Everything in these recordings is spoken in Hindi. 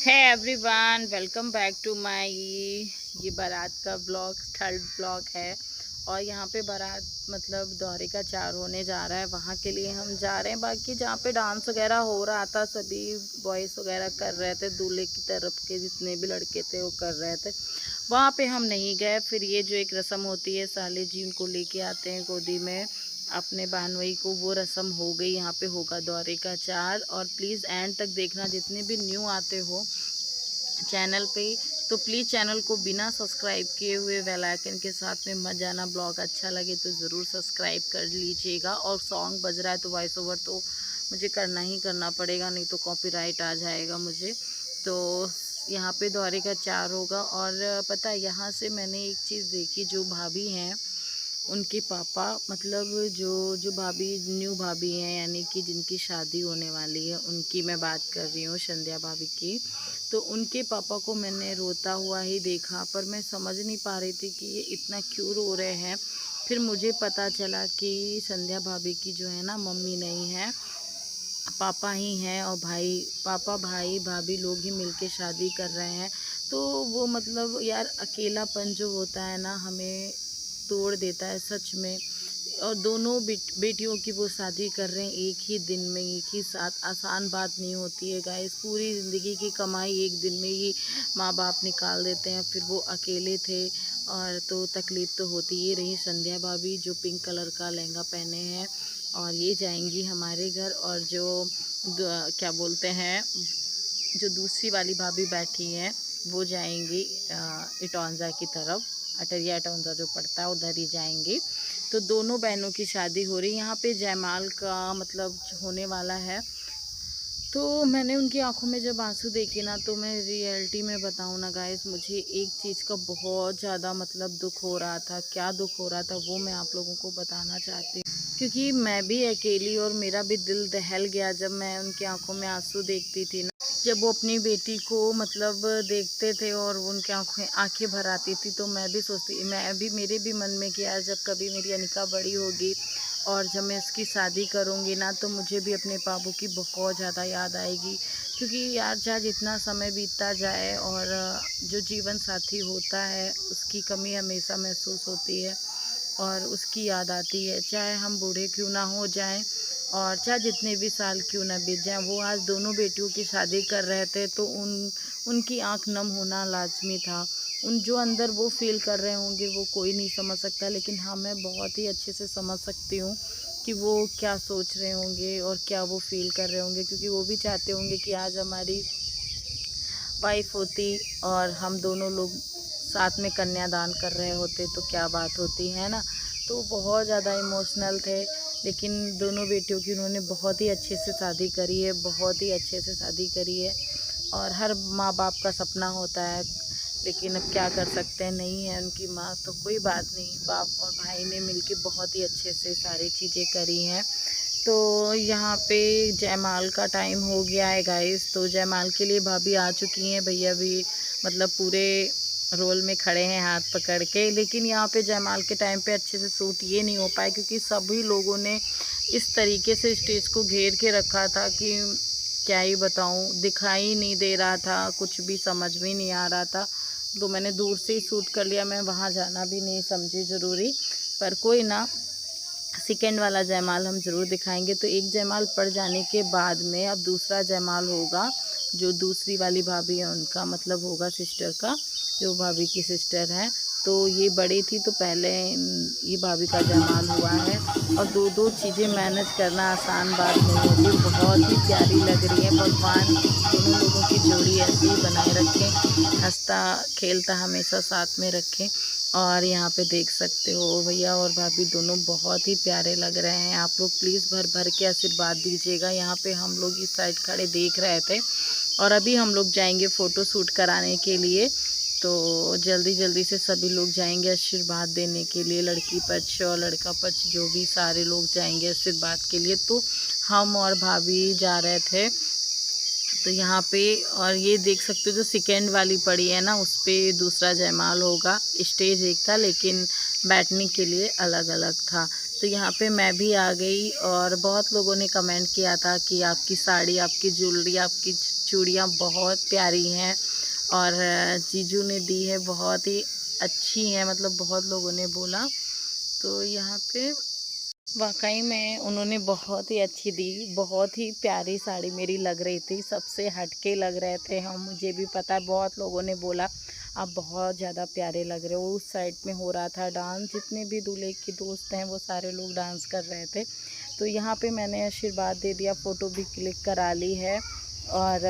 है everyone, welcome back to my ये बारात का ब्लॉग, थर्ड ब्लॉग है। और यहाँ पे बारात मतलब दौरे का चार होने जा रहा है, वहाँ के लिए हम जा रहे हैं। बाकी जहाँ पे डांस वगैरह हो रहा था, सभी बॉयज़ वगैरह कर रहे थे, दूल्हे की तरफ के जितने भी लड़के थे वो कर रहे थे। वहाँ पे हम नहीं गए। फिर ये जो एक रस्म होती है, साले जी उनको लेके आते हैं गोदी में अपने बहनोई को, वो रस्म हो गई। यहाँ पे होगा दौरे का चार। और प्लीज़ एंड तक देखना, जितने भी न्यू आते हो चैनल पे तो प्लीज़ चैनल को बिना सब्सक्राइब किए हुए बेल आइकन के साथ में मत जाना। ब्लॉग अच्छा लगे तो ज़रूर सब्सक्राइब कर लीजिएगा। और सॉन्ग बज रहा है तो वॉइस ओवर तो मुझे करना ही करना पड़ेगा, नहीं तो कॉपीराइट आ जाएगा मुझे। तो यहाँ पे दौरे का चार होगा। और पता है, यहाँ से मैंने एक चीज़ देखी, जो भाभी हैं उनके पापा, मतलब जो जो भाभी न्यू भाभी हैं, यानी कि जिनकी शादी होने वाली है, उनकी मैं बात कर रही हूँ, संध्या भाभी की। तो उनके पापा को मैंने रोता हुआ ही देखा, पर मैं समझ नहीं पा रही थी कि ये इतना क्यों रो रहे हैं। फिर मुझे पता चला कि संध्या भाभी की जो है ना, मम्मी नहीं है, पापा ही हैं। और भाई, पापा भाई भाभी लोग ही मिलके शादी कर रहे हैं। तो वो मतलब यार, अकेलापन जो होता है ना, हमें तोड़ देता है सच में। और दोनों बेटियों की वो शादी कर रहे हैं एक ही दिन में, एक ही साथ। आसान बात नहीं होती है गाइस। पूरी ज़िंदगी की कमाई एक दिन में ही माँ बाप निकाल देते हैं। फिर वो अकेले थे, और तो तकलीफ़ तो होती ही रही। संध्या भाभी जो पिंक कलर का लहंगा पहने हैं, और ये जाएंगी हमारे घर। और जो क्या बोलते हैं, जो दूसरी वाली भाभी बैठी हैं, वो जाएंगी इटौंजा की तरफ। अटरिया इटौंजा जो पड़ता है उधर ही जाएंगी। तो दोनों बहनों की शादी हो रही है। यहाँ पे जयमाल का मतलब होने वाला है। तो मैंने उनकी आंखों में जब आंसू देखे ना, तो मैं रियलिटी में बताऊँ ना गाइस, मुझे एक चीज़ का बहुत ज़्यादा मतलब दुख हो रहा था। क्या दुख हो रहा था वो मैं आप लोगों को बताना चाहती हूँ, क्योंकि मैं भी अकेली, और मेरा भी दिल दहल गया जब मैं उनकी आंखों में आंसू देखती थी ना। जब वो अपनी बेटी को मतलब देखते थे और उनकी आंखें भर आती थी, तो मैं भी सोचती, मैं भी, मेरे भी मन में कि यार, जब कभी मेरी अनिका बड़ी होगी और जब मैं उसकी शादी करूँगी ना, तो मुझे भी अपने बाबू की बहुत ज़्यादा याद आएगी। क्योंकि यार, चाहे जितना समय बीतता जाए, और जो जीवन साथी होता है उसकी कमी हमेशा महसूस होती है, और उसकी याद आती है। चाहे हम बूढ़े क्यों ना हो जाएं, और चाहे जितने भी साल क्यों ना बीत जाएं। वो आज दोनों बेटियों की शादी कर रहे थे, तो उनकी आंख नम होना लाजमी था। उन जो अंदर वो फील कर रहे होंगे वो कोई नहीं समझ सकता, लेकिन हाँ, मैं बहुत ही अच्छे से समझ सकती हूँ कि वो क्या सोच रहे होंगे और क्या वो फील कर रहे होंगे। क्योंकि वो भी चाहते होंगे कि आज हमारी वाइफ होती और हम दोनों लोग साथ में कन्यादान कर रहे होते, तो क्या बात होती है ना। तो बहुत ज़्यादा इमोशनल थे। लेकिन दोनों बेटियों की उन्होंने बहुत ही अच्छे से शादी करी है, बहुत ही अच्छे से शादी करी है। और हर माँ बाप का सपना होता है, लेकिन अब क्या कर सकते हैं, नहीं है उनकी माँ तो कोई बात नहीं। बाप और भाई ने मिलके बहुत ही अच्छे से सारी चीज़ें करी हैं। तो यहाँ पे जयमाल का टाइम हो गया है गाइस। तो जयमाल के लिए भाभी आ चुकी हैं, भैया भी मतलब पूरे रोल में खड़े हैं हाथ पकड़ के। लेकिन यहाँ पे जयमाल के टाइम पे अच्छे से शूट ये नहीं हो पाया, क्योंकि सभी लोगों ने इस तरीके से स्टेज को घेर के रखा था कि क्या ही बताऊँ, दिखाई नहीं दे रहा था, कुछ भी समझ में नहीं आ रहा था। तो मैंने दूर से ही शूट कर लिया, मैं वहाँ जाना भी नहीं समझी ज़रूरी। पर कोई ना, सेकेंड वाला जयमाल हम ज़रूर दिखाएंगे। तो एक जयमाल पड़ जाने के बाद में अब दूसरा जयमाल होगा, जो दूसरी वाली भाभी है उनका मतलब होगा, सिस्टर का, जो भाभी की सिस्टर है। तो ये बड़ी थी तो पहले ये भाभी का जयमाल हुआ है। और दो दो चीज़ें मैनेज करना आसान बात नहीं होती। बहुत ही प्यारी लग रही है। भगवान दोनों लोगों की जोड़ी ऐसे ही बनाए रखें, हंसता खेलता हमेशा साथ में रखें। और यहाँ पे देख सकते हो भैया और भाभी दोनों बहुत ही प्यारे लग रहे हैं। आप लोग प्लीज़ भर भर के आशीर्वाद दीजिएगा। यहाँ पे हम लोग इस साइड खड़े देख रहे थे, और अभी हम लोग जाएंगे फ़ोटो शूट कराने के लिए। तो जल्दी जल्दी से सभी लोग जाएंगे आशीर्वाद देने के लिए, लड़की पक्ष और लड़का पक्ष जो भी सारे लोग जाएंगे आशीर्वाद के लिए। तो हम और भाभी जा रहे थे। तो यहाँ पे और ये देख सकते हो, जो सेकेंड वाली पड़ी है ना, उस पर दूसरा जयमाल होगा। स्टेज एक था, लेकिन बैठने के लिए अलग अलग था। तो यहाँ पे मैं भी आ गई और बहुत लोगों ने कमेंट किया था कि आपकी साड़ी, आपकी ज्वेलरी, आपकी चूड़ियाँ बहुत प्यारी हैं और जीजू ने दी है बहुत ही अच्छी हैं, मतलब बहुत लोगों ने बोला। तो यहाँ पे वाकई में उन्होंने बहुत ही अच्छी दी, बहुत ही प्यारी साड़ी मेरी लग रही थी, सबसे हटके लग रहे थे हम। मुझे भी पता है, बहुत लोगों ने बोला आप बहुत ज़्यादा प्यारे लग रहे हो। उस साइड में हो रहा था डांस, जितने भी दूल्हे के दोस्त हैं वो सारे लोग डांस कर रहे थे। तो यहाँ पे मैंने आशीर्वाद दे दिया, फ़ोटो भी क्लिक करा ली है और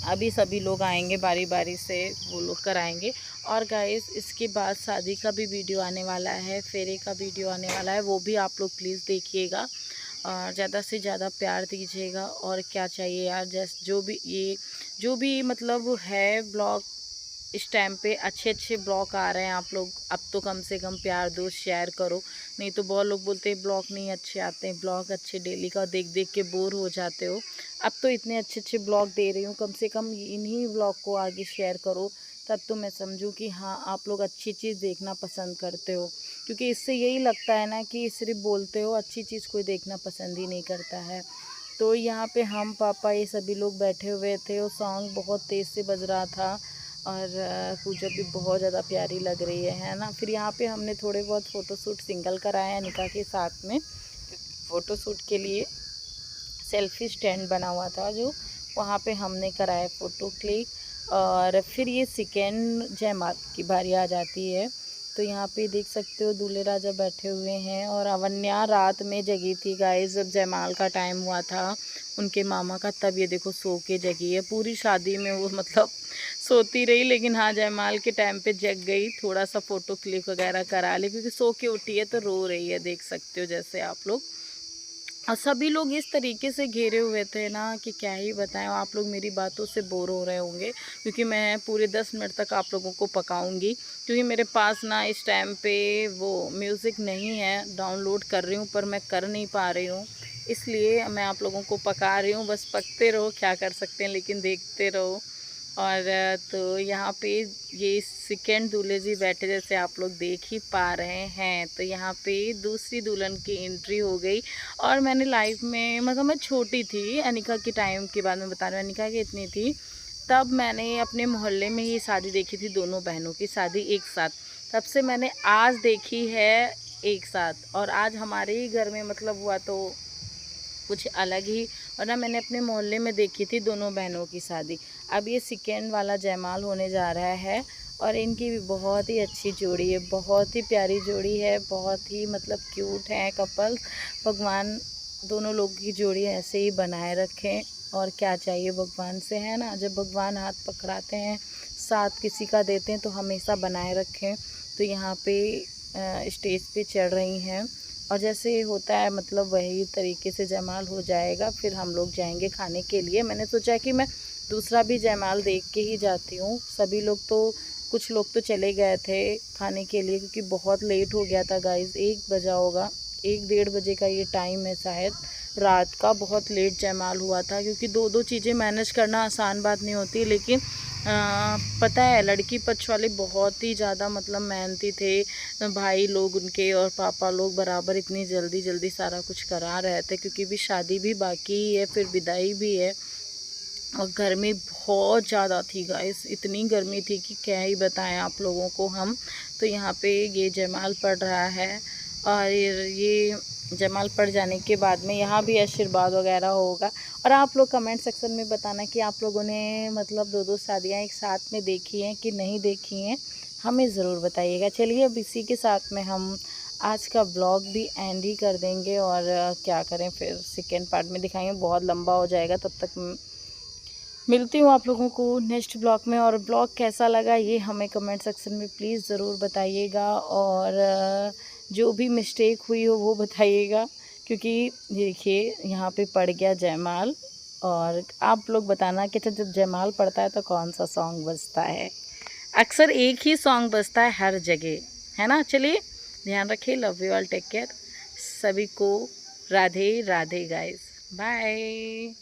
अभी सभी लोग आएंगे बारी बारी से, वो लोग कराएंगे। और गाइस इसके बाद शादी का भी वीडियो आने वाला है, फेरे का वीडियो आने वाला है, वो भी आप लोग प्लीज़ देखिएगा और ज़्यादा से ज़्यादा प्यार दीजिएगा। और क्या चाहिए यार, जैसे जो भी मतलब है ब्लॉग इस टाइम पे अच्छे ब्लॉग आ रहे हैं, आप लोग अब तो कम से कम प्यार दो, शेयर करो। नहीं तो बहुत लोग बोलते हैं ब्लॉग नहीं अच्छे आते हैं, ब्लॉग अच्छे डेली का देख देख के बोर हो जाते हो। अब तो इतने अच्छे ब्लॉग दे रही हूँ, कम से कम इन्हीं ब्लॉग को आगे शेयर करो, तब तो मैं समझूँ कि हाँ आप लोग अच्छी चीज़ देखना पसंद करते हो। क्योंकि इससे यही लगता है ना कि सिर्फ बोलते हो, अच्छी चीज़ कोई देखना पसंद ही नहीं करता है। तो यहाँ पे हम पापा ये सभी लोग बैठे हुए थे और सॉन्ग बहुत तेज़ से बज रहा था और पूजा भी बहुत ज़्यादा प्यारी लग रही है ना। फिर यहाँ पे हमने थोड़े बहुत फ़ोटोशूट सिंगल कराया निकाह के साथ में। फ़ोटोशूट के लिए सेल्फ़ी स्टैंड बना हुआ था जो, वहाँ पे हमने कराया फ़ोटो क्लिक। और फिर ये सेकेंड जयमाल की बारी आ जाती है। तो यहाँ पे देख सकते हो दूल्हे राजा बैठे हुए हैं और अवन्या रात में जगी थी गाइस, जब जयमाल का टाइम हुआ था उनके मामा का, तब ये देखो सो के जगी है। पूरी शादी में वो मतलब सोती रही, लेकिन हाँ जयमाल के टाइम पे जग गई, थोड़ा सा फ़ोटो क्लिक वगैरह करा ली, क्योंकि सो के उठी है तो रो रही है, देख सकते हो जैसे आप लोग। और सभी लोग इस तरीके से घेरे हुए थे ना कि क्या ही बताएं, आप लोग मेरी बातों से बोर हो रहे होंगे, क्योंकि मैं पूरे 10 मिनट तक आप लोगों को पकाऊंगी। क्योंकि मेरे पास ना इस टाइम पे वो म्यूज़िक नहीं है, डाउनलोड कर रही हूँ पर मैं कर नहीं पा रही हूँ, इसलिए मैं आप लोगों को पका रही हूँ। बस पकते रहो, क्या कर सकते हैं, लेकिन देखते रहो। और तो यहाँ पे ये सेकेंड दूल्हे जी बैठे, जैसे आप लोग देख ही पा रहे हैं। तो यहाँ पे दूसरी दुल्हन की एंट्री हो गई। और मैंने लाइफ में मतलब मैं छोटी थी, अनिका के टाइम के बाद मैं बता रही हूँ, अनिका की इतनी थी, तब मैंने अपने मोहल्ले में ही शादी देखी थी, दोनों बहनों की शादी एक साथ। तब से मैंने आज देखी है एक साथ, और आज हमारे ही घर में मतलब हुआ तो कुछ अलग ही। और ना मैंने अपने मोहल्ले में देखी थी दोनों बहनों की शादी। अब ये सेकेंड वाला जयमाल होने जा रहा है और इनकी भी बहुत ही अच्छी जोड़ी है, बहुत ही प्यारी जोड़ी है, बहुत ही मतलब क्यूट है कपल। भगवान दोनों लोगों की जोड़ी ऐसे ही बनाए रखें, और क्या चाहिए भगवान से, है ना। जब भगवान हाथ पकड़ाते हैं, साथ किसी का देते हैं, तो हमेशा बनाए रखें। तो यहाँ पे स्टेज पे चढ़ रही हैं और जैसे होता है मतलब वही तरीके से जयमाल हो जाएगा, फिर हम लोग जाएंगे खाने के लिए। मैंने सोचा कि मैं दूसरा भी जयमाल देख के ही जाती हूँ। सभी लोग तो, कुछ लोग तो चले गए थे खाने के लिए, क्योंकि बहुत लेट हो गया था गाइस, 1 बजा होगा, 1-1:30 का ये टाइम है शायद रात का। बहुत लेट जयमाल हुआ था, क्योंकि दो चीज़ें मैनेज करना आसान बात नहीं होती। लेकिन पता है लड़की पक्ष वाले बहुत ही ज़्यादा मतलब मेहनती थे, भाई लोग उनके और पापा लोग बराबर इतनी जल्दी सारा कुछ करा रहे थे, क्योंकि भी शादी भी बाकी ही है, फिर विदाई भी है। और गर्मी बहुत ज़्यादा थी गाइस, इतनी गर्मी थी कि क्या ही बताएं आप लोगों को हम। तो यहाँ पे ये जयमाल पड़ रहा है और ये जयमाल पड़ जाने के बाद में यहाँ भी आशीर्वाद वगैरह होगा। और आप लोग कमेंट सेक्शन में बताना कि आप लोगों ने मतलब 2-2 शादियाँ एक साथ में देखी हैं कि नहीं देखी हैं, हमें ज़रूर बताइएगा। चलिए अब इसी के साथ में हम आज का ब्लॉग भी एंड ही कर देंगे, और क्या करें, फिर सेकेंड पार्ट में दिखाएंगे, बहुत लंबा हो जाएगा। तब तक मिलती हूँ आप लोगों को नेक्स्ट ब्लॉग में। और ब्लॉग कैसा लगा ये हमें कमेंट सेक्शन में प्लीज़ ज़रूर बताइएगा, और जो भी मिस्टेक हुई हो वो बताइएगा, क्योंकि देखिए यहाँ पे पड़ गया जयमाल। और आप लोग बताना कि जब जयमाल पड़ता है तो कौन सा सॉन्ग बजता है। अक्सर एक ही सॉन्ग बजता है हर जगह, है ना। चलिए ध्यान रखिए, love you all, take care, सभी को राधे राधे गाइस, बाय।